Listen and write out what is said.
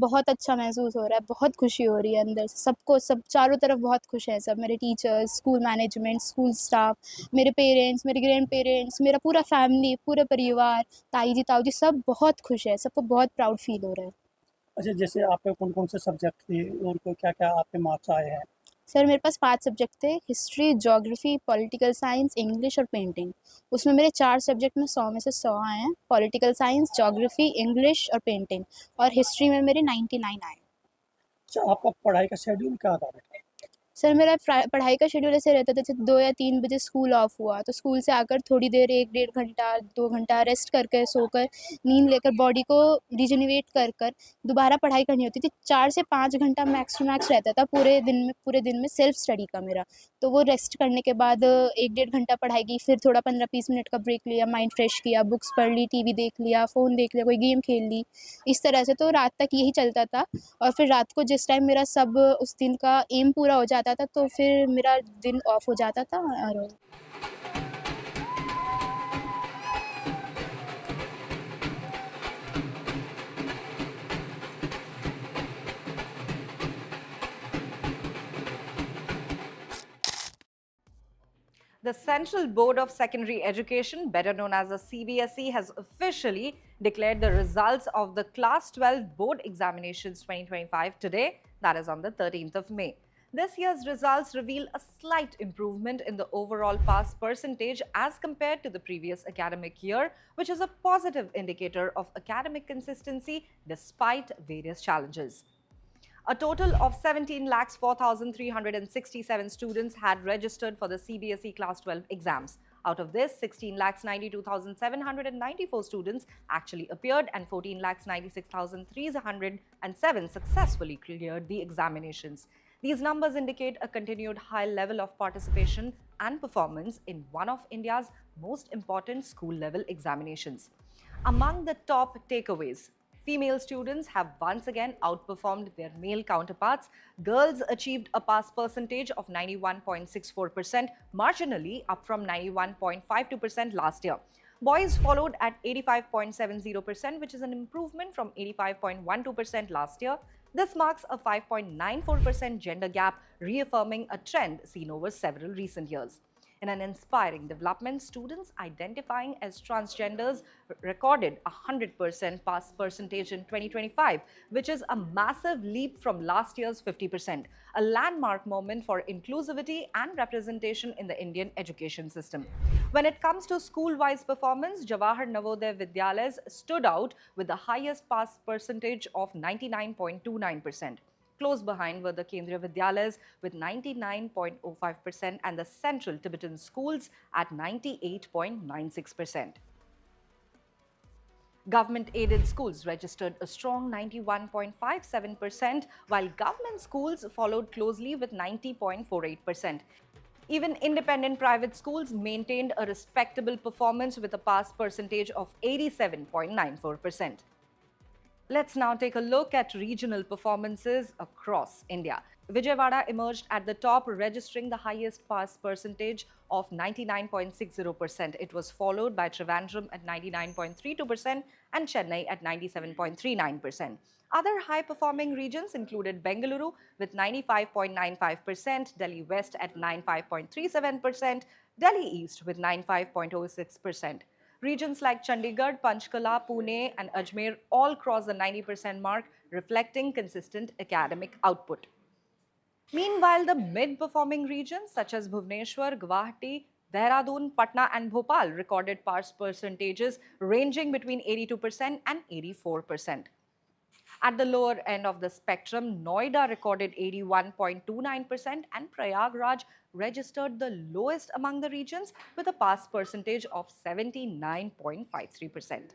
बहुत अच्छा महसूस हो रहा है, बहुत खुशी हो रही है अंदर से। सबको सब चारों तरफ बहुत खुश हैं सब, मेरे teachers, school management, school staff, मेरे पेरेंट्स, मेरे ग्रैंड पेरेंट्स, मेरा पूरा फैमिली, पूरा परिवार, ताई जी, ताऊ जी, सब बहुत खुश है, सबको बहुत प्राउड फील हो रहा है। अच्छा, जैसे आपके कौन-कौन से सब्जेक्ट थे और को क्या-क्या आपके मार्क्स आए हैं? सर मेरे पास 5 सब्जेक्ट थे, history, geography, political science, English और पेंटिंग। उसमें मेरे 4 सब्जेक्ट में 100 में से 100 आए हैं, पॉलिटिकल साइंस, ज्योग्राफी, इंग्लिश और पेंटिंग, और हिस्ट्री में मेरे 99 आए। अच्छा, आपका पढ़ाई का शेड्यूल क्या था बेटा? सर मेरा पढ़ाई का शेड्यूल ऐसे रहता था, जैसे 2 या 3 बजे स्कूल ऑफ हुआ तो स्कूल से आकर थोड़ी देर 1 डेढ़ घंटा 2 घंटा रेस्ट करके सोकर नींद लेकर बॉडी को रिजेनरेट कर कर दोबारा पढ़ाई करनी होती थी। 4 से 5 घंटा मैक्स टू मैक्स रहता था पूरे दिन में सेल्फ स्टडी का मेरा। तो वो रेस्ट करने के बाद 1 डेढ़ घंटा पढ़ाई की, फिर थोड़ा 15-20 मिनट का ब्रेक लिया, माइंड फ्रेश किया, बुक्स पढ़ ली, टीवी देख लिया, फ़ोन देख लिया, कोई गेम खेल ली। इस तरह से तो रात तक यही चलता था। और फिर रात को जिस टाइम मेरा सब उस दिन का एम पूरा हो जाता था तो फिर मेरा दिन ऑफ हो जाता था। और The Central Board of Secondary Education, better known as the CBSE, has officially declared the results of the Class 12 Board Examinations 2025 today, that is on the 13th of May. This year's results reveal a slight improvement in the overall pass percentage as compared to the previous academic year, which is a positive indicator of academic consistency despite various challenges. A total of 17,04,367 students had registered for the CBSE Class 12 exams. Out of this, 16,92,794 students actually appeared and 14,96,307 successfully cleared the examinations. These numbers indicate a continued high level of participation and performance in one of India's most important school-level examinations. Among the top takeaways, female students have once again outperformed their male counterparts. Girls achieved a pass percentage of 91.64%, marginally up from 91.52% last year. Boys followed at 85.70%, which is an improvement from 85.12% last year. This marks a 5.94% gender gap, reaffirming a trend seen over several recent years. In an inspiring development, students identifying as transgenders recorded a 100% pass percentage in 2025, which is a massive leap from last year's 50%, a landmark moment for inclusivity and representation in the Indian education system. When it comes to school-wise performance, Jawahar Navodaya Vidyalayas stood out with the highest pass percentage of 99.29%. Close behind were the Kendriya Vidyalayas with 99.05% and the Central Tibetan Schools at 98.96%. Government-aided schools registered a strong 91.57%, while government schools followed closely with 90.48%. Even independent private schools maintained a respectable performance with a pass percentage of 87.94%. Let's now take a look at regional performances across India. Vijayawada emerged at the top, registering the highest pass percentage of 99.60%. It was followed by Trivandrum at 99.32% and Chennai at 97.39%. Other high-performing regions included Bengaluru with 95.95%, Delhi West at 95.37%, Delhi East with 95.06%. Regions like Chandigarh, Panchkula, Pune and Ajmer all crossed the 90% mark, reflecting consistent academic output. Meanwhile, the mid-performing regions such as Bhubaneswar, Guwahati, Dehradun, Patna and Bhopal recorded pass percentages ranging between 82% and 84%. At the lower end of the spectrum, Noida recorded 81.29% and Prayagraj registered the lowest among the regions with a pass percentage of 79.53%.